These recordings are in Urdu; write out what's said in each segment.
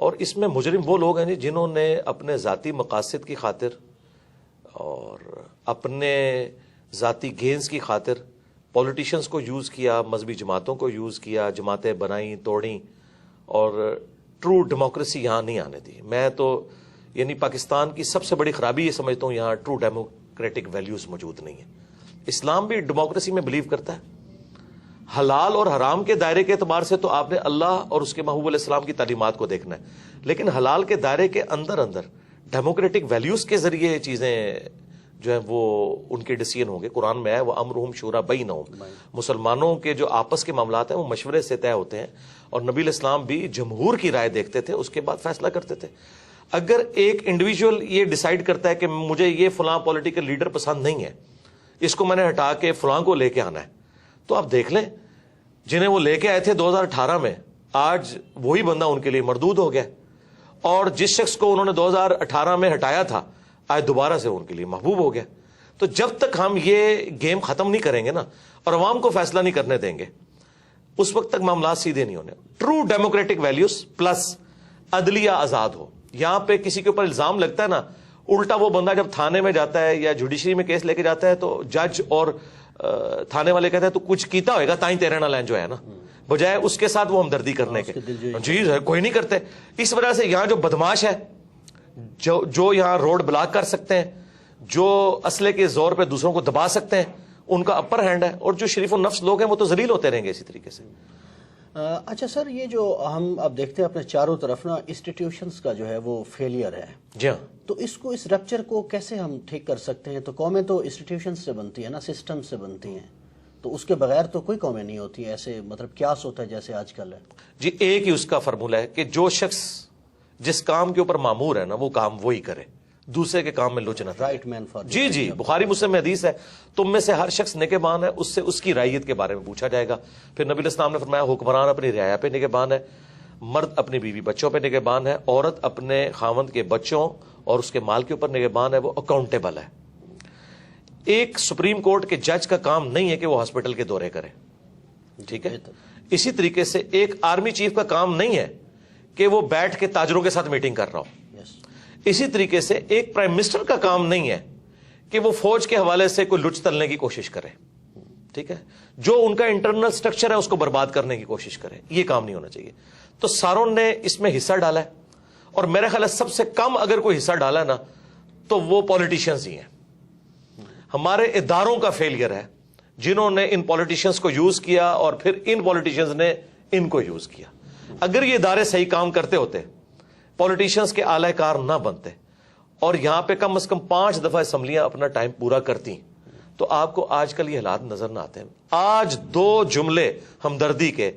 اور اس میں مجرم وہ لوگ ہیں جی جنہوں نے اپنے ذاتی مقاصد کی خاطر اور اپنے ذاتی گینز کی خاطر پولیٹیشنز کو یوز کیا، مذہبی جماعتوں کو یوز کیا، جماعتیں بنائیں توڑیں، اور ٹرو ڈیموکریسی یہاں نہیں آنے دی. میں تو یعنی پاکستان کی سب سے بڑی خرابی یہ سمجھتا ہوں یہاں ٹرو ڈیموکریٹک ویلیوز موجود نہیں ہیں. اسلام بھی ڈیموکریسی میں بلیو کرتا ہے. حلال اور حرام کے دائرے کے اعتبار سے تو آپ نے اللہ اور اس کے محبوب علیہ السلام کی تعلیمات کو دیکھنا ہے، لیکن حلال کے دائرے کے اندر اندر ڈیموکریٹک ویلیوز کے ذریعے چیزیں جو ہیں وہ ان کے ڈیسیژن ہوں گے. قرآن میں ہے وہ امرہم شورا بینہم، مسلمانوں کے جو آپس کے معاملات ہیں وہ مشورے سے طے ہوتے ہیں، اور نبی علیہ السلام بھی جمہور کی رائے دیکھتے تھے، اس کے بعد فیصلہ کرتے تھے. اگر ایک انڈیویجول یہ ڈیسائیڈ کرتا ہے کہ مجھے یہ فلاں پولیٹیکل لیڈر پسند نہیں ہے، اس کو میں نے ہٹا کے فلاں کو لے کے آنا ہے، تو آپ دیکھ لیں جنہیں وہ لے کے آئے تھے 2018 میں، آج وہی بندہ ان کے لیے مردود ہو گیا، اور جس شخص کو انہوں نے 2018 میں ہٹایا تھا آج دوبارہ سے ان کے لیے محبوب ہو گیا. تو جب تک ہم یہ گیم ختم نہیں کریں گے نا اور عوام کو فیصلہ نہیں کرنے دیں گے، اس وقت تک معاملات سیدھے نہیں ہونے. ٹرو ڈیموکریٹک ویلیوز پلس عدلیہ آزاد ہو. یہاں پہ کسی کے اوپر الزام لگتا ہے نا، الٹا وہ بندہ جب تھانے میں جاتا ہے یا جوڈیشری میں کیس لے کے جاتا ہے تو جج اور تھانے والے کہتے ہیں تو کچھ کیتا ہوئے گا تائیں تیرے نہ لائن جو ہے نا، بجائے اس کے ساتھ وہ ہمدردی کرنے کے. جی کوئی نہیں کرتے. اس وجہ سے یہاں جو بدماش ہے، جو یہاں روڈ بلاک کر سکتے ہیں، جو اسلحے کے زور پہ دوسروں کو دبا سکتے ہیں، ان کا اپر ہینڈ ہے، اور جو شریف النفس لوگ ہیں وہ تو ذلیل ہوتے رہیں گے اسی طریقے سے. اچھا سر، یہ جو ہم اب دیکھتے ہیں اپنے چاروں طرف نا انسٹیٹیوشنز کا جو ہے وہ فیلئر ہے. جی ہاں. تو اس رپچر کو کیسے ہم ٹھیک کر سکتے ہیں؟ تو قومیں تو انسٹیٹیوشنز سے بنتی ہیں نا، سسٹم سے بنتی ہیں، تو اس کے بغیر تو کوئی قومیں نہیں ہوتی ایسے، مطلب کیاس ہوتا ہے جیسے آج کل ہے. جی ایک ہی اس کا فارمولہ ہے کہ جو شخص جس کام کے اوپر مامور ہے نا وہ کام وہی کرے، دوسرے کے کام میں لچ نہ. Right main for. جی بخاری مسلم میں حدیث ہے، تم میں سے ہر شخص نگہبان ہے، اس سے اس کی رعیت کے بارے میں پوچھا جائے گا. پھر نبی علیہ السلام نے فرمایا حکمران اپنی رعایا پہ نگہبان ہے، مرد اپنی بیوی بچوں پہ نگہبان ہے، عورت اپنے خاوند کے بچوں اور اس کے مال کے اوپر نگہبان ہے، وہ اکاؤنٹیبل ہے. ایک سپریم کورٹ کے جج کا کام نہیں ہے کہ وہ ہاسپٹل کے دورے کرے، ٹھیک ہے. اسی طریقے سے ایک آرمی چیف کا کام نہیں ہے کہ وہ بیٹھ کے تاجروں کے ساتھ میٹنگ کر رہا ہو. اسی طریقے سے ایک پرائم منسٹر کا کام نہیں ہے کہ وہ فوج کے حوالے سے کوئی لچ تلنے کی کوشش کرے، ٹھیک ہے، جو ان کا انٹرنل سٹرکچر ہے اس کو برباد کرنے کی کوشش کرے. یہ کام نہیں ہونا چاہیے. تو ساروں نے اس میں حصہ ڈالا ہے، اور میرا خیال ہے سب سے کم اگر کوئی حصہ ڈالا ہے نا تو وہ پولیٹیشنز ہی ہیں. ہمارے اداروں کا فیلئر ہے جنہوں نے ان پولیٹیشنز کو یوز کیا اور پھر ان پولیٹیشنز نے ان کو یوز کیا. اگر یہ ادارے صحیح کام کرتے ہوتے، پولیٹیشنز کے اعلی کار نہ بنتے، اور یہاں پہ کم از کم 5 دفعہ اسمبلیاں اپنا ٹائم پورا کرتی، تو آپ کو آج کل یہ حالات نظر نہ آتے ہیں. آج 2 جملے ہمدردی کے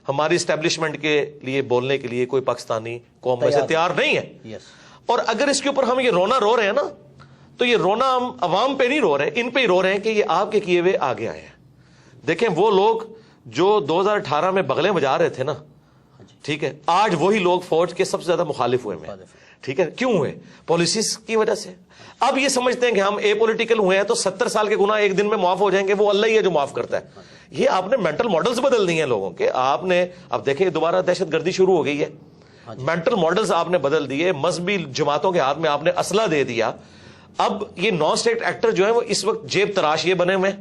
ہماری اسٹیبلشمنٹ کے لیے بولنے کے لیے کوئی پاکستانی قوم میں سے تیار نہیں ہے. اور اگر اس کے اوپر ہم یہ رونا رو رہے ہیں نا، تو یہ رونا ہم عوام پہ نہیں رو رہے، ان پہ ہی رو رہے ہیں کہ یہ آپ کے کیے ہوئے آگے آئے ہیں. دیکھیں وہ لوگ جو 2018 میں بغلیں بجا رہے تھے نا، ٹھیک ہے، آج وہی لوگ فوج کے سب سے زیادہ مخالف ہوئے ہیں. ٹھیک ہے، کیوں ہوئے؟ پالیسیز کی وجہ سے. اب یہ سمجھتے ہیں کہ ہم اے پولیٹیکل ہوئے ہیں تو 70 سال کے گناہ ایک دن میں معاف ہو جائیں گے، وہ اللہ ہی ہے جو معاف کرتا ہے. یہ آپ نے مینٹل ماڈلز بدل دیے ہیں لوگوں کے. آپ نے اب دیکھیں دوبارہ دہشت گردی شروع ہو گئی ہے، مینٹل ماڈلز آپ نے بدل دیے، مذہبی جماعتوں کے ہاتھ میں آپ نے اسلحہ دے دیا. اب یہ نان اسٹیٹ ایکٹر جو ہیں وہ اس وقت جیب تراش یہ بنے ہوئے ہیں،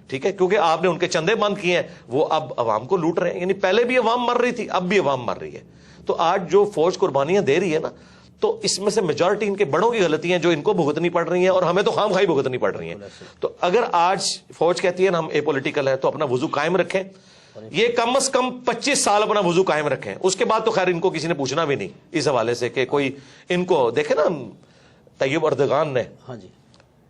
ٹھیک ہے، کیونکہ آپ نے ان کے چندے بند کیے ہیں، وہ اب عوام کو لوٹ رہے ہیں. یعنی پہلے بھی عوام مر رہی تھی، اب بھی عوام مر رہی ہے. تو آج جو فوج قربانیاں دے رہی ہے نا، تو اس میں سے میجورٹی ان کے بڑوں کی غلطی ہیں جو ان کو بھگتنی پڑ رہی ہیں، اور ہمیں تو خام خواہی بھگتنی پڑ رہی ہیں. تو اگر آج فوج کہتی ہے نا ہم اے پولیٹیکل ہے، تو اپنا وضو قائم رکھیں. یہ کم از کم 25 سال اپنا وضو قائم رکھیں. اس کے بعد تو خیر ان کو کسی نے پوچھنا بھی نہیں اس حوالے سے کہ کوئی ان کو دیکھے نا. طیب اردگان نے، ہاں جی،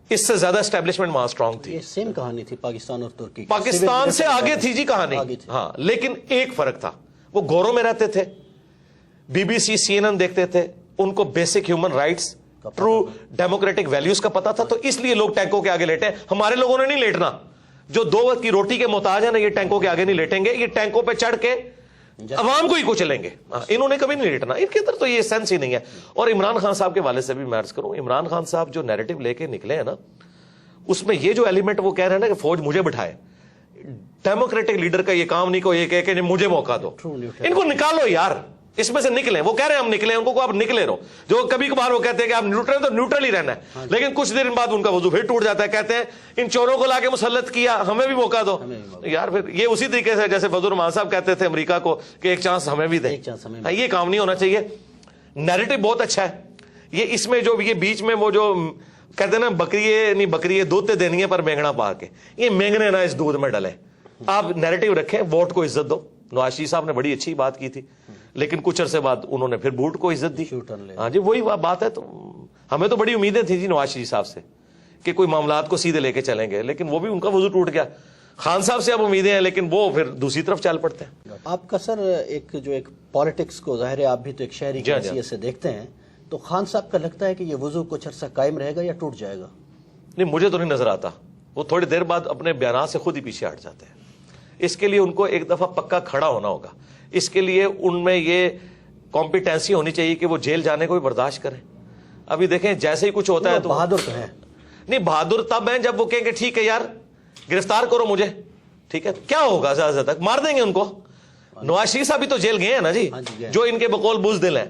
اس سے زیادہ اسٹیبلشمنٹ وہاں اسٹرانگ تھی. یہ سیم کہانی تھی پاکستان اور ترکی، پاکستان سے آگے تھی جی کہانی. ہاں، لیکن ایک فرق تھا، وہ گوروں میں رہتے تھے، بی بی سی CNN دیکھتے تھے، ان کو basic human rights, true democratic values کا پتا تھا. تو اس لیے لوگ ٹینکوں کے آگے لیٹے. ہمارے لوگوں نے نہیں لیٹنا. جو 2 وقت کی روٹی کے محتاج ہیں نا، یہ ٹینکوں کے آگے نہیں لیٹیں گے. یہ ٹینکوں پہ چڑھ کے عوام کو ہی کچلیں گے. انہوں نے کبھی نہیں لیٹنا. ان کے اندر تو یہ سینس ہی نہیں ہے. اور عمران خان صاحب کے والے سے بھی میں عرض کروں، عمران خان صاحب جو نیریٹو لے کے نکلے ہیں نا، اس میں یہ جو ایلیمنٹ وہ کہہ رہے ہیں نا کہ فوج مجھے بٹھائے، ڈیموکریٹک لیڈر کا یہ کام نہیں کو یہ کہے کہ مجھے موقع دو. ان کو نکالو یار. اس میں سے نکلیں. وہ کہہ رہے ہیں ہم نکلیں, ان کو آپ نکلے رہو. جو کبھی کبھار وہ کہتے ہیں کہ آپ نیوٹرل, تو نیوٹرل ہی رہنا ہے, لیکن کچھ دیر بعد ان کا وضو پھر ٹوٹ جاتا ہے. کہتے ہیں ان چوروں کو لا کے مسلط کیا, ہمیں بھی موقع دو. یار پھر یہ اسی طریقے سے جیسے فضل الرحمان صاحب کہتے تھے امریکہ کو کہ ایک چانس ہمیں بھی دیں. یہ کام نہیں ہونا چاہیے. نیریٹو بہت اچھا ہے یہ, اس میں جو یہ بیچ میں وہ جو کہتے ہیں نا بکری دودھ دینی ہے پر مینگنا پا کے, یہ مینگنے نہ اس دودھ میں ڈلے. آپ نیریٹو رکھیں, ووٹ کو عزت دو. نواز شریف صاحب نے بڑی اچھی بات کی تھی, لیکن کچھ عرصے بعد انہوں نے پھر بوٹ کو عزت دی. ہاں جی وہی بات ہے. تو ہمیں تو بڑی امیدیں تھیں جی نواز شریف صاحب سے کہ کوئی معاملات کو سیدھے لے کے چلیں گے, لیکن وہ بھی ان کا وضو ٹوٹ گیا. خان صاحب سے اب امیدیں ہیں, لیکن وہ پھر دوسری طرف چل پڑتے ہیں. آپ کا سر ایک پالیٹکس کو ظاہر ہے آپ بھی تو ایک شہری کی حیثیت سے دیکھتے ہیں, تو خان صاحب کا لگتا ہے کہ یہ وضو کچھ عرصہ قائم رہے گا یا ٹوٹ جائے گا؟ نہیں, مجھے تو نہیں نظر آتا. وہ تھوڑی دیر بعد اپنے بیانات سے خود ہی پیچھے ہٹ جاتے ہیں. اس کے لیے ان کو ایک دفعہ پکا کھڑا ہونا ہوگا. اس کے لیے ان میں یہ کمپیٹنسی ہونی چاہیے کہ وہ جیل جانے کو بھی برداشت کریں. ابھی دیکھیں جیسے ہی کچھ ہوتا ہے تو بہادر تو ہیں. نہیں, بہادر تب ہیں جب وہ کہیں کہ ٹھیک ہے یار گرفتار کرو مجھے, ٹھیک ہے کیا ہوگا, زیادہ تک مار دیں گے ان کو. نواز شریف صاحب بھی تو جیل گئے ہیں نا جی, جو ان کے بقول بزدل ہیں.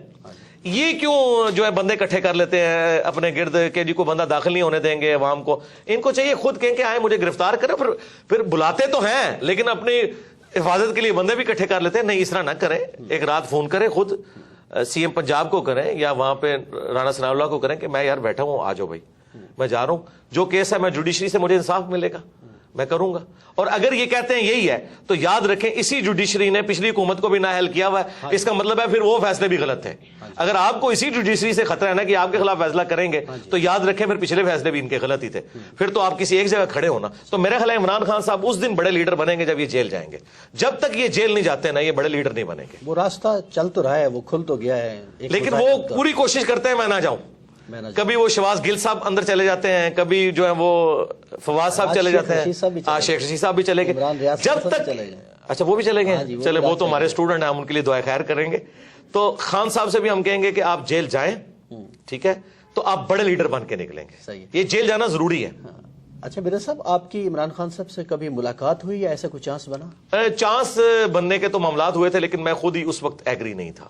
یہ کیوں جو ہے بندے اکٹھے کر لیتے ہیں اپنے گرد کہ جی کو بندہ داخل نہیں ہونے دیں گے عوام کو. ان کو چاہیے خود کہیں کہ آئے مجھے گرفتار کریں. پھر بلاتے تو ہیں لیکن اپنی حفاظت کے لیے بندے بھی اکٹھے کر لیتے ہیں. نہیں, اس طرح نہ کریں. ایک رات فون کریں خود سی ایم پنجاب کو کریں یا وہاں پہ رانا ثناء اللہ کو کریں کہ میں یار بیٹھا ہوں, آ جاؤ بھائی, میں جا رہا ہوں. جو کیس ہے میں جوڈیشری سے مجھے انصاف ملے گا میں کروں گا. اور اگر یہ کہتے ہیں یہی ہے تو یاد رکھیں اسی جوڈیشری نے پچھلی حکومت کو بھی نااہل کیا ہوا ہے. اس کا مطلب ہے پھر وہ فیصلے بھی غلط تھے. اگر آپ کو اسی جوڈیشری سے خطرہ ہے نا کہ آپ کے خلاف فیصلہ کریں گے تو یاد رکھیں پھر پچھلے فیصلے بھی ان کے غلط ہی تھے. پھر تو آپ کسی ایک جگہ کھڑے ہونا. تو میرا خیال ہے عمران خان صاحب اس دن بڑے لیڈر بنیں گے جب یہ جیل جائیں گے. جب تک یہ جیل نہیں جاتے نا یہ بڑے لیڈر نہیں بنیں گے. وہ راستہ چل تو رہا ہے, وہ کھل تو گیا ہے, لیکن وہ پوری کوشش کرتے ہیں میں نہ جاؤں. کبھی وہ شہباز گل صاحب اندر چلے جاتے ہیں, کبھی جو ہے وہ فواز صاحب چلے جاتے ہیں, شیخ رشید صاحب بھی چلے گئے. جب تک اچھا وہ بھی چلے گئے, چلے وہ تو ہمارے اسٹوڈنٹ ہیں, ہم ان کے لیے دعائے خیر کریں گے. تو خان صاحب سے بھی ہم کہیں گے کہ آپ جیل جائیں, ٹھیک ہے, تو آپ بڑے لیڈر بن کے نکلیں گے. یہ جیل جانا ضروری ہے. اچھا مرزا صاحب, آپ کی عمران خان صاحب سے کبھی ملاقات ہوئی یا ایسا کوئی چانس بنا؟ چانس بننے کے تو معاملات ہوئے تھے, لیکن میں خود ہی اس وقت ایگری نہیں تھا.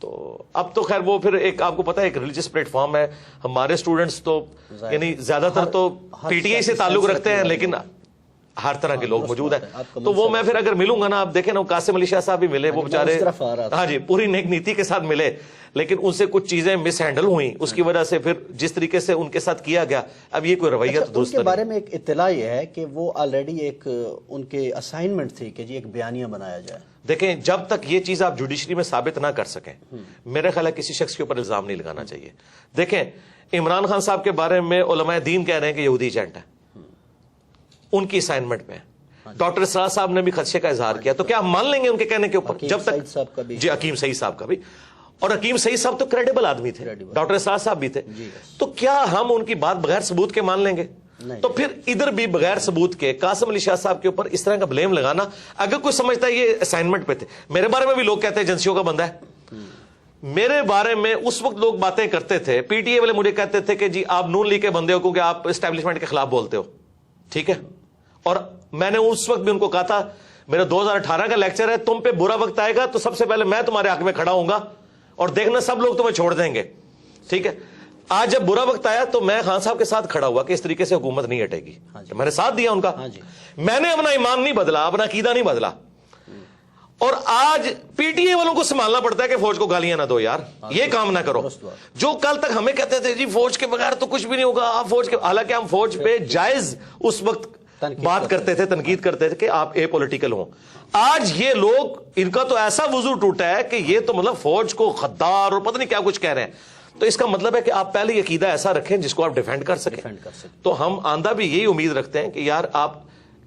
تو اب تو خیر وہ پھر ایک آپ کو پتا ہے ایک ریلیجس پلیٹ فارم ہے. ہمارے اسٹوڈنٹس تو یعنی زیادہ تر تو پی ٹی آئی سے تعلق رکھتے ہیں, لیکن ہر طرح کے لوگ موجود ہیں. تو وہ میں پھر اگر ملوں گا نا, آپ دیکھیں نا قاسم علی شاہ صاحب بھی ملے, وہ بیچارے ہاں جی پوری نیک نیتی کے ساتھ ملے, لیکن ان سے کچھ چیزیں مس ہینڈل ہوئیں, اس کی وجہ سے پھر جس طریقے سے ان کے ساتھ کیا گیا اب یہ کوئی رویہ تو درست نہیں. ان کے بارے میں ایک اطلاع یہ ہے کہ وہ آلریڈی ایک ان کے اسائنمنٹ تھی کہ جی ایک بیانیہ بنایا جائے. دیکھیں جب تک یہ چیز آپ جوڈیشری میں ثابت نہ کر سکیں میرے خیال ہے کسی شخص کے اوپر الزام نہیں لگانا چاہیے. دیکھیں عمران خان صاحب کے بارے میں علماء دین کہہ رہے ہیں کہ یہودی ایجنٹ ہے, ان کی اسائنمنٹ میں. ڈاکٹر اسرار صاحب نے بھی خدشے کا اظہار کیا, تو کیا ہم مان لیں گے ان کے کہنے کے اوپر؟ جب تک جی حکیم سعید صاحب کا بھی, اور حکیم سعید صاحب تو کریڈیبل آدمی تھے, ڈاکٹر اسرار صاحب بھی تھے, تو کیا ہم ان کی بات بغیر ثبوت کے مان لیں گے؟ تو پھر ادھر بھی بغیر ثبوت کے قاسم علی شاہ صاحب کے اوپر اس طرح کا بلیم لگانا, اگر کوئی سمجھتا ہے یہ اسائنمنٹ پہ تھے. میرے بارے میں بھی لوگ کہتے ہیں ایجنسیوں کا بندہ ہے. میرے بارے میں اس وقت لوگ باتیں کرتے تھے, پی ٹی اے والے مجھے کہتے تھے کہ جی آپ نون لیگ کے بندے ہو کیونکہ آپ اسٹیبلشمنٹ کے خلاف بولتے ہو, ٹھیک ہے. اور میں نے اس وقت بھی ان کو کہا تھا میرا 2018 کا لیکچر ہے, تم پہ برا وقت آئے گا تو سب سے پہلے میں تمہارے حق میں کھڑا ہوں گا اور دیکھنا سب لوگ تمہیں چھوڑ دیں گے, ٹھیک ہے. آج جب برا وقت آیا تو میں خان صاحب کے ساتھ کھڑا ہوا کہ اس طریقے سے حکومت نہیں ہٹے گی, میں نے ساتھ دیا ان کا. میں نے اپنا ایمان نہیں بدلا, اپنا عقیدہ نہیں بدلا. اور آج پی ٹی اے والوں کو سنبھالنا پڑتا ہے کہ فوج کو گالیاں نہ دو یار, یہ کام نہ کرو. جو کل تک ہمیں کہتے تھے جی فوج کے بغیر تو کچھ بھی نہیں ہوگا, آپ فوج کے, حالانکہ ہم فوج پہ جائز اس وقت بات کرتے تھے, تنقید کرتے تھے کہ آپ اے پولیٹیکل ہوں. آج یہ لوگ ان کا تو ایسا وضو ٹوٹا ہے کہ یہ تو مطلب فوج کو غدار اور پتہ نہیں کیا کچھ کہہ رہے ہیں. تو اس کا مطلب ہے کہ آپ پہلے یہ عقیدہ ایسا رکھیں جس کو آپ ڈیفینڈ کر سکیں. تو ہم آندہ بھی یہی امید رکھتے ہیں کہ یار آپ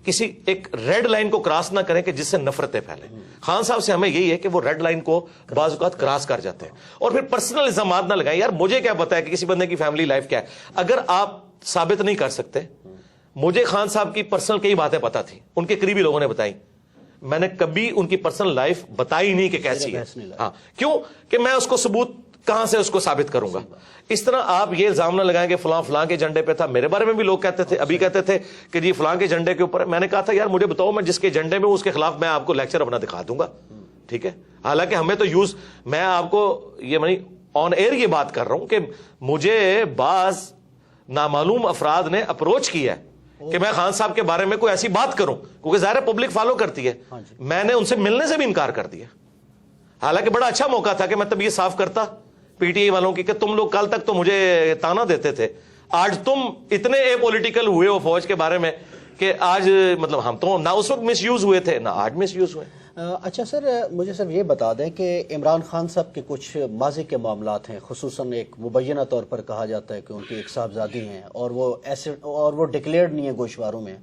کسی ایک ریڈ لائن کو کراس نہ کریں کہ جس سے نفرتیں پھیلیں. خان صاحب سے ہمیں یہی ہے کہ وہ ریڈ لائن کو بعض اوقات کراس کر جاتے ہیں, اور پھر پرسنل الزامات نہ لگائیں. یار مجھے کیا پتا ہے کہ کسی بندے کی فیملی لائف کیا ہے, اگر آپ ثابت نہیں کر سکتے. مجھے خان صاحب کی پرسنل کئی باتیں پتا تھی, ان کے قریبی لوگوں نے بتائی, میں نے کبھی ان کی پرسنل لائف بتائی نہیں کہ کیسی ہے. ہاں کیوں کہ میں اس کو ثبوت کہاں سے اس کو ثابت کروں گا. اس طرح آپ یہ الزام نہ لگائیں کہ فلاں فلاں کے جھنڈے پہ تھا. میرے بارے میں بھی لوگ کہتے تھے, ابھی کہتے تھے کہ جی فلاں کے جھنڈے کے اوپر. میں نے کہا تھا یار مجھے بتاؤ, میں جس کے جھنڈے میں اس کے خلاف میں آپ کو لیکچر اپنا دکھا دوں گا, ٹھیک ہے. حالانکہ ہمیں تو یوز, میں آپ کو یہ آن ایئر یہ بات کر رہا ہوں کہ مجھے بعض نامعلوم افراد نے اپروچ کیا ہے کہ میں خان صاحب کے بارے میں کوئی ایسی بات کروں, کیونکہ ظاہر ہے پبلک فالو کرتی ہے. میں نے ان سے ملنے سے بھی انکار کر دیا, حالانکہ بڑا اچھا موقع تھا کہ میں تب یہ صاف کرتا پی ٹی آئی والوں کی کہ تم لوگ کل تک تو مجھے تانا دیتے تھے, آج تم اتنے اے پولیٹیکل ہوئے ہو فوج کے بارے میں کہ آج مطلب ہم تو نہ اس وقت مس یوز ہوئے تھے نہ آج مس یوز ہوئے. اچھا سر, مجھے صرف یہ بتا دیں کہ عمران خان صاحب کے کچھ ماضی کے معاملات ہیں, خصوصاً ایک مبینہ طور پر کہا جاتا ہے کہ ان کی ایک صاحبزادی ہیں اور وہ ڈکلیئرڈ نہیں ہے گوشواروں میں.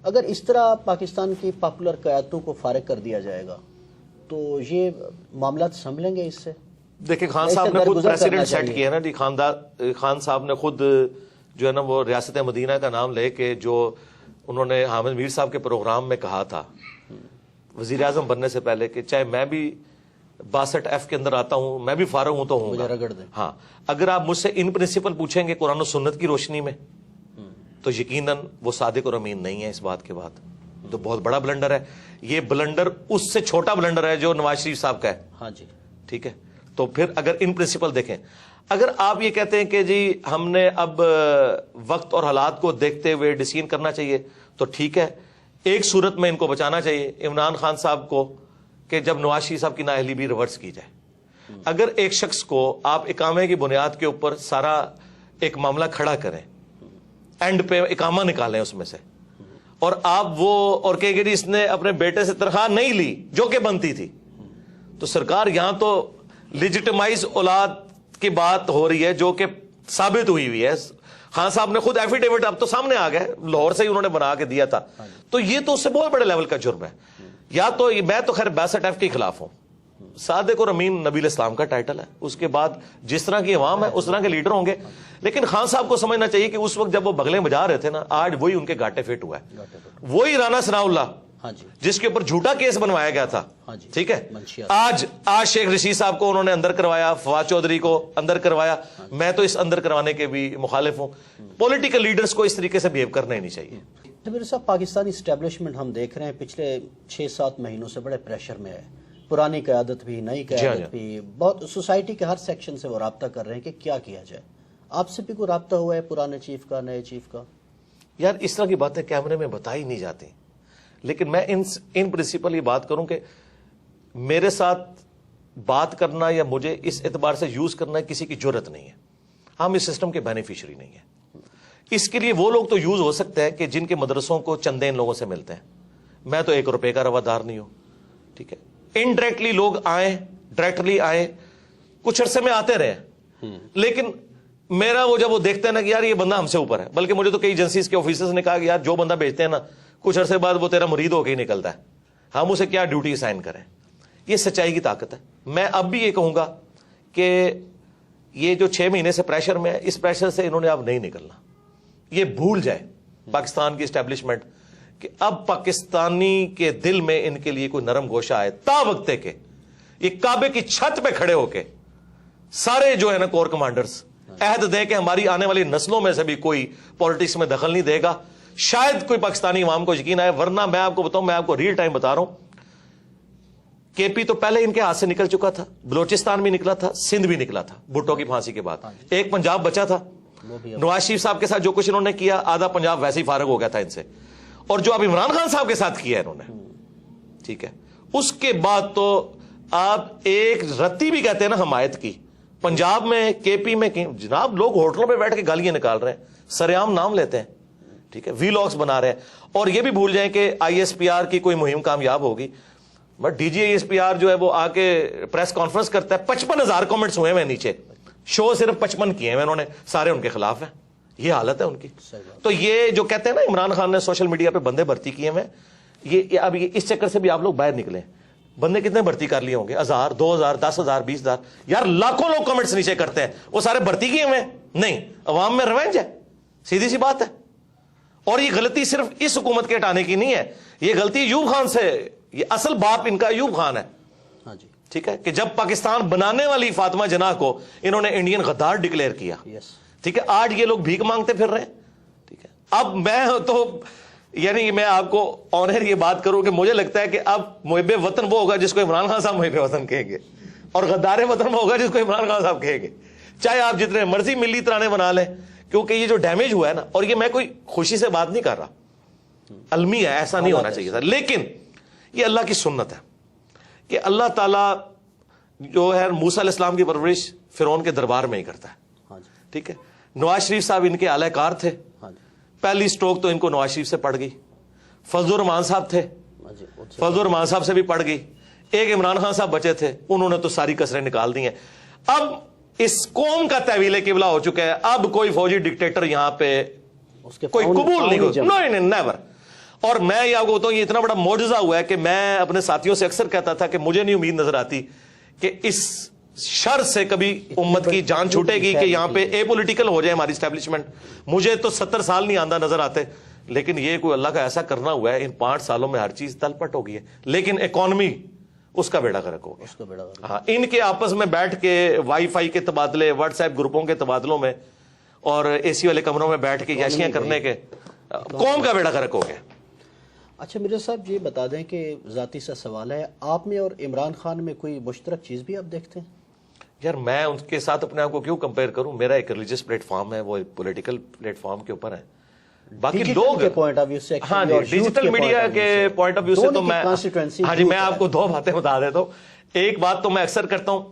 اگر اس طرح پاکستان کی پاپولر قیادتوں کو فارغ کر دیا جائے گا تو یہ معاملات سنبھلیں گے اس سے؟ دیکھیں خان صاحب نے خود پریسیڈنٹ سیٹ کیا نا جی, خان صاحب نے خود جو ہے نا وہ ریاست مدینہ کا نام لے کے جو انہوں نے حامد میر صاحب کے پروگرام میں کہا تھا وزیر اعظم بننے سے پہلے کہ چاہے میں بھی 62F کے اندر آتا ہوں, میں بھی فارغ ہوں تو ہوں گا. ہاں, اگر آپ مجھ سے ان پرنسپل پوچھیں گے قرآن و سنت کی روشنی میں تو یقیناً وہ صادق اور امین نہیں ہے اس بات کے بعد, تو بہت بڑا بلنڈر ہے. یہ بلنڈر اس سے چھوٹا بلنڈر ہے جو نواز شریف صاحب کا ہے. ہاں جی ٹھیک ہے, تو پھر اگر ان پرنسپل دیکھیں, اگر آپ یہ کہتے ہیں کہ جی ہم نے اب وقت اور حالات کو دیکھتے ہوئے ڈیسیژن کرنا چاہیے تو ٹھیک ہے, ایک صورت میں ان کو بچانا چاہیے عمران خان صاحب کو کہ جب نواز شریف صاحب کی نااہلی بھی ریورس کی جائے. اگر ایک شخص کو آپ اقامے کی بنیاد کے اوپر سارا ایک معاملہ کھڑا کریں, اینڈ پہ اقامہ نکالیں اس میں سے, اور آپ وہ اور کہ اگر اس نے اپنے بیٹے سے تنخواہ نہیں لی جو کہ بنتی تھی, تو سرکار یہاں تو لیجیٹمائز اولاد کی بات ہو رہی ہے جو کہ ثابت ہوئی ہے. خان صاحب نے خود ایفیڈیوٹ اب تو سامنے آ گئے, لاہور سے ہی انہوں نے بنا کے دیا تھا, تو یہ تو اس سے بہت بڑے لیول کا جرم ہے. یا تو میں تو خیر 62F کے خلاف ہوں, صادق اور امین نبی الاسلام کا ٹائٹل ہے, اس کے بعد جس طرح کی عوام ہے اس طرح کے لیڈر ہوں گے, لیکن خان صاحب کو سمجھنا چاہیے کہ اس وقت جب وہ بغلیں بجا رہے تھے نا, آج وہی ان کے گاٹے فٹ ہوا ہے. وہی رانا ثناء اللہ جس کے اوپر جھوٹا کیس بنوایا گیا تھا, ٹھیک ہے, آج شیخ رشید صاحب کو انہوں نے اندر کروایا, فواد چودھری کو اندر کروایا. میں تو اس اندر کروانے کے بھی مخالف ہوں. پولیٹیکل لیڈرز کو اس طریقے سے بہیو کرنا ہی نہیں چاہیے. میرے صاحب, پاکستانی اسٹیبلشمنٹ ہم دیکھ رہے ہیں پچھلے 6-7 مہینوں سے بڑے پریشر میں ہے, پرانی قیادت بھی نئی قیادت بھی, بہت سوسائٹی کے ہر سیکشن سے وہ رابطہ کر رہے ہیں کہ کیا کیا جائے. آپ سے بھی کوئی رابطہ ہوا ہے پرانے چیف کا, نئے چیف کا؟ یار اس طرح کی باتیں کیمرے میں بتائی نہیں جاتی, لیکن میں ان پرنسپل یہ بات کروں کہ میرے ساتھ بات کرنا یا مجھے اس اعتبار سے یوز کرنا کسی کی جرت نہیں ہے. ہم اس سسٹم کے بینیفیشری نہیں ہیں. اس کے لیے وہ لوگ تو یوز ہو سکتے ہیں کہ جن کے مدرسوں کو چندے ان لوگوں سے ملتے ہیں. میں تو 1 روپے کا روادار نہیں ہوں, ٹھیک ہے. انڈائریکٹلی لوگ آئیں, ڈائریکٹلی آئیں, کچھ عرصے میں آتے رہے, لیکن میرا وہ جب وہ دیکھتے ہیں نا کہ یار یہ بندہ ہم سے اوپر ہے, بلکہ مجھے تو کئی ایجنسیز کے آفیسرز نے کہا کہ یار جو بندہ بھیجتے ہیں نا کچھ عرصے بعد وہ تیرا مرید ہو کے ہی نکلتا ہے, ہم اسے کیا ڈیوٹی اسائن کریں. یہ سچائی کی طاقت ہے. میں اب بھی یہ کہوں گا کہ یہ جو 6 مہینے سے پریشر میں ہے, اس پریشر سے انہوں نے اب نہیں نکلنا. یہ بھول جائے پاکستان کی اسٹیبلشمنٹ کہ اب پاکستانی کے دل میں ان کے لیے کوئی نرم گوشہ آئے. تا وقت ہے کہ یہ کعبے کی چھت پہ کھڑے ہو کے سارے جو ہے نا کور کمانڈرز عہد دے کہ ہماری آنے والی نسلوں میں سے بھی کوئی پالیٹکس میں دخل نہیں دے گا. شاید کوئی پاکستانی عوام کو یقین آئے, ورنہ میں آپ کو بتاؤں, میں آپ کو ریل ٹائم بتا رہا ہوں, KP تو پہلے ان کے ہاتھ سے نکل چکا تھا, بلوچستان بھی نکلا تھا, سندھ بھی نکلا تھا بھٹو کی پھانسی کے بعد, ایک پنجاب بچا تھا. نواز شریف صاحب کے ساتھ جو کچھ انہوں نے کیا, آدھا پنجاب ویسے ہی فارغ ہو گیا تھا ان سے, اور جو اب عمران خان صاحب کے ساتھ کیا انہوں نے, ٹھیک ہے. اس کے بعد تو آپ ایک رتی بھی کہتے ہیں نا حمایت کی, پنجاب میں KP میں جناب لوگ ہوٹلوں پہ بیٹھ کے گالیاں نکال رہے ہیں, سرعام نام لیتے ہیں, ٹھیک ہے, ویلاگز بنا رہے ہیں. اور یہ بھی بھول جائیں کہ ISPR کی کوئی مہم کامیاب ہوگی, بٹ DG ISPR جو ہے وہ آ کے پریس کانفرنس کرتا ہے, 55,000 کمنٹس ہوئے ہیں نیچے, شو صرف 55 کیے ہیں انہوں نے, سارے ان کے خلاف ہیں. یہ حالت ہے ان کی. تو یہ جو کہتے ہیں نا عمران خان نے سوشل میڈیا پہ بندے بھرتی کیے ہیں, یہ اب اس چکر سے بھی آپ لوگ باہر نکلیں. بندے کتنے بھرتی کر لیے ہوں گے, 1000 2000 10,000 20,000, یار لاکھوں لوگ کمنٹس نیچے کرتے ہیں, وہ سارے بھرتی کیے ہوئے نہیں. عوام میں ریونج ہے, سیدھی سی بات ہے. اور یہ غلطی صرف اس حکومت کے ہٹانے کی نہیں ہے, یہ غلطی ایوب خان سے, یہ اصل باپ ان کا ایوب خان ہے, ٹھیک ہے, کہ جب پاکستان بنانے والی فاطمہ جناح کو انہوں نے انڈین غدار ڈکلیئر کیا, ٹھیک ہے, آج یہ لوگ بھیک مانگتے پھر رہے ہیں, ٹھیک ہے. اب میں تو یعنی میں آپ کو آنر یہ بات کروں کہ مجھے لگتا ہے کہ اب محب وطن وہ ہوگا جس کو عمران خان صاحب محب وطن کہیں گے، اور غدار وطن وہ ہوگا جس کو عمران خان صاحب کہیں گے، چاہے آپ جتنے مرضی ملی ترانے بنا لیں، کیونکہ یہ جو ڈیمیج ہوا ہے نا، اور یہ میں کوئی خوشی سے بات نہیں کر رہا، المی ہے، ایسا نہیں ہونا چاہیے تھا، لیکن یہ اللہ کی سنت ہے کہ اللہ تعالیٰ جو ہے موسیٰ علیہ السلام کی پرورش فرعون کے دربار میں ہی کرتا ہے، ٹھیک ہے۔ نواز شریف صاحب ان کے اعلی کار تھے، پہلی سٹروک تو ان کو نواز شریف سے پڑ گئی، فضل الرحمان صاحب تھے، فضل الرحمان صاحب سے بھی پڑ گئی، ایک عمران خان صاحب بچے تھے، انہوں نے تو ساری کسریں نکال دی ہیں۔ اب اس قوم کا تحویل قبلہ ہو چکا ہے، اب کوئی فوجی ڈکٹیٹر یہاں پہ کوئی قبول نہیں کرتا، نہیں نیور۔ اور میں یہ آپ کو بتاؤں، یہ اتنا بڑا معجزہ ہوا ہے کہ میں اپنے ساتھیوں سے اکثر کہتا تھا کہ مجھے نہیں امید نظر آتی کہ اس شر سے کبھی امت کی جان چھوٹے گی کہ یہاں پہ اے پولیٹیکل ہو جائے ہماری اسٹیبلشمنٹ۔ مجھے تو 70 سال نہیں آندہ نظر آتے، لیکن یہ کوئی اللہ کا ایسا کرنا ہوا ہے، ان 5 سالوں میں ہر چیز تل پٹ ہو گئی ہے، لیکن اکانومی اس کا بیڑا غرق ہو گیا۔ ہاں، ان کے آپس میں بیٹھ کے وائی فائی کے تبادلے، واٹس ایپ گروپوں کے تبادلوں میں، اور اے سی والے کمروں میں بیٹھ کے یاشیاں کرنے کے قوم کا بیڑا غرق ہو گیا۔ اچھا مرزا صاحب یہ بتا دیں کہ ذاتی سا سوال ہے، آپ میں اور عمران خان میں کوئی مشترک چیز بھی آپ دیکھتے ہیں؟ یار میں ان کے ساتھ اپنے آپ کو کیوں کمپیئر کروں؟ میرا ایک ریلیجس پلیٹ فارم ہے، وہ پولیٹیکل پلیٹ فارم کے اوپر ہے، باقی لوگ ہاں جی ڈیجیٹل میڈیا کے پوائنٹ آف ویو سے تو میں ہاں جی میں آپ کو 2 باتیں بتا دیتا ہوں۔ ایک بات تو میں اکثر کرتا ہوں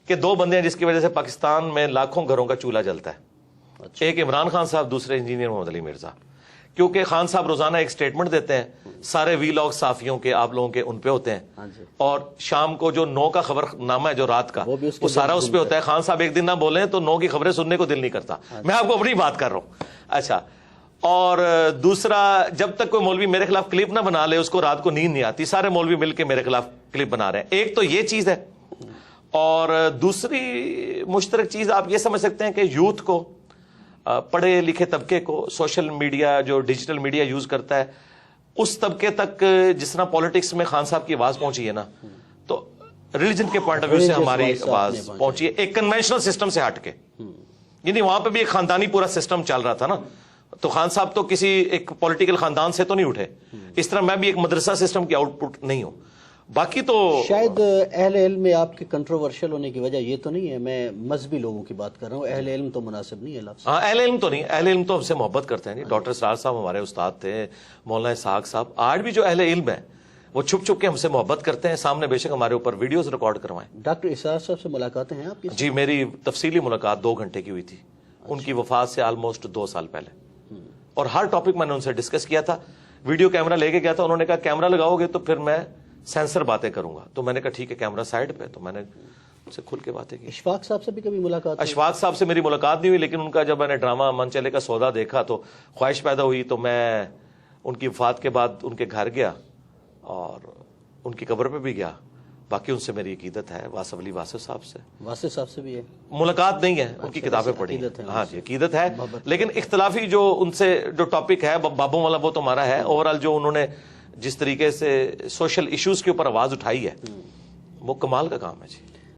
کہ 2 بندے ہیں جس کی وجہ سے پاکستان میں لاکھوں گھروں کا چولہا جلتا ہے، ایک عمران خان صاحب، دوسرے انجینئر محمد علی مرزا۔ کیونکہ خان صاحب روزانہ ایک سٹیٹمنٹ دیتے ہیں، سارے وی لاگ صحافیوں کے، آپ لوگوں کے ان پہ ہوتے ہیں، اور شام کو جو 9 کا خبر نامہ ہے جو رات کا، وہ سارا اس پہ ہوتا ہے۔ خان صاحب ایک دن نہ بولیں تو 9 کی خبریں سننے کو دل نہیں کرتا۔ میں آپ کو اپنی بات کر رہا ہوں۔ اچھا، اور دوسرا، جب تک کوئی مولوی میرے خلاف کلپ نہ بنا لے اس کو رات کو نیند نہیں آتی، سارے مولوی مل کے میرے خلاف کلپ بنا رہے ہیں۔ ایک تو یہ چیز ہے، اور دوسری مشترک چیز آپ یہ سمجھ سکتے ہیں کہ یوتھ کو، پڑھے لکھے طبقے کو، سوشل میڈیا جو ڈیجیٹل میڈیا یوز کرتا ہے، اس طبقے تک جس طرح پالیٹکس میں خان صاحب کی آواز پہنچی ہے نا، تو ریلیجن کے پوائنٹ آف ویو سے ہماری آواز پہنچی ہے، ایک کنونشنل سسٹم سے ہٹ کے۔ یعنی وہاں پہ بھی ایک خاندانی پورا سسٹم چل رہا تھا نا، تو خان صاحب تو کسی ایک پولیٹیکل خاندان سے تو نہیں اٹھے، اس طرح میں بھی ایک مدرسہ سسٹم کی آؤٹ پٹ نہیں ہوں۔ باقی تو شاید اہل علم میں آپ کے کنٹروورشل ہونے کی وجہ یہ تو نہیں ہے، میں مذہبی لوگوں کی بات کر رہا ہوں، اہل علم تو مناسب نہیں ہے لفظ۔ ہاں، اہل علم تو نہیں، اہل علم تو ہم سے محبت کرتے ہیں۔ ڈاکٹر اسرار صاحب ہمارے استاد تھے، مولانا اسحاق صاحب، آج بھی جو اہل علم ہیں وہ چھپ چھپ کے ہم سے محبت کرتے ہیں، سامنے بے شک ہمارے اوپر ویڈیوز ریکارڈ کروائیں۔ ڈاکٹر اسرار صاحب سے ملاقاتیں ہیں آپ کی؟ جی میری تفصیلی ملاقات 2 گھنٹے کی ہوئی تھی، ان کی وفات سے آلموسٹ 2 سال پہلے، اور ہر ٹاپک میں نے ان سے ڈسکس کیا تھا۔ ویڈیو کیمرہ لے کے گیا تھا، انہوں نے کہا کیمرہ لگاؤ گے تو پھر میں سینسر باتیں کروں گا، تو میں نے کہا ٹھیک ہے کیمرہ سائڈ پہ، تو میں نے ان سے کھل کے باتیں کی۔ اشفاق صاحب سے بھی کبھی ملاقات؟ اشفاق صاحب سے میری ملاقات نہیں ہوئی، لیکن ان کا جب میں نے ڈرامہ من چلے کا سودا دیکھا تو خواہش پیدا ہوئی، تو میں ان کی وفات کے بعد ان کے گھر گیا اور ان کی قبر پہ بھی گیا۔ باقی ان سے میری عقیدت ہے، واصف علی واصف صاحب سے، واصف صاحب سے بھی ہے ملاقات نہیں ہے، ان کی کتابیں پڑھی ہیں۔ ہاں جی عقیدت ہے، لیکن اختلافی جو ان سے جو ٹاپک ہے بابوں والا وہ تو ہمارا ہے۔ اوورآل جو انہوں نے جس طریقے سے سوشل ایشوز کے اوپر آواز اٹھائی ہے وہ کمال کا کام ہے جی۔